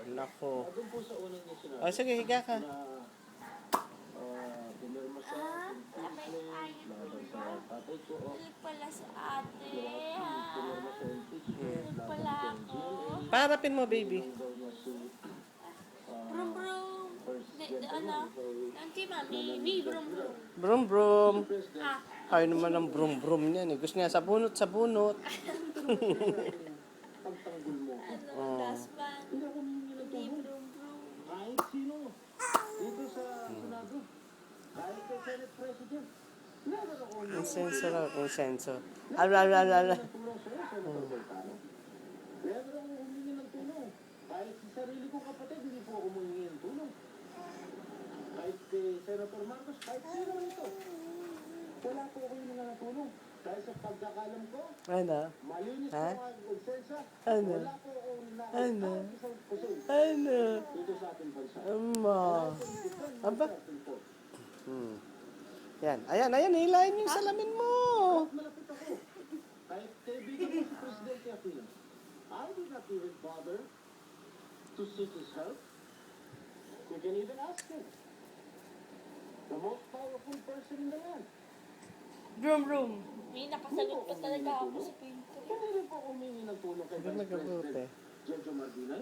Nako. Doon po sa unang niya sinabi. O, sige, higa ka. Na pumirma siya ng impeachment laban sa tatay ko. Ulit pala sa ate, Pumirma siya ng impeachment Ulit laban pala sa ako. GMA. Parapin mo, baby. Tinanggal niya si Brum brum. Auntie Mami, ni brum brum. Brum, brum. Ah, Ayaw naman ng brum, brum niyan eh. Gusto niya sa bunot, sa bunot. pagtanggol mo. ano, daspan. Hindi ako humingi ng Ni tulong. brum brum. Kahit sino. Dito sa Senado. Kahit kay Senate President. Never ako humingi Konsenso raw, konsenso. Ala. ng tulong sa'yo, Senator Volcano. Never ako humingi ng tulong. Kahit sa sarili kong kapatid, hindi po ako humingi ng tulong. Kahit kay Senator Marcos, kahit sino ito. Wala po ako humingi ng tulong. Dahil sa pagkakalam ko, Ano? malinis Ha? po ang konsensya. Ano? Wala po ako ninakaw Ano? kahit isang kusol Ano? dito sa ating bansa. Ama. Aba? Aba? Yan. Ayan. Hilahin yung salamin mo. Malapit ako. Kahit kaibigan ko si Presidente Aquino, I will not even bother to seek his help. You can even ask him. The most powerful person in the land. Brum brum. May nakasagot pa talaga ako sa pinto. Hindi rin po humingi ng tulong kay Hindi Vice nagabuti. President Jojo Mardinay.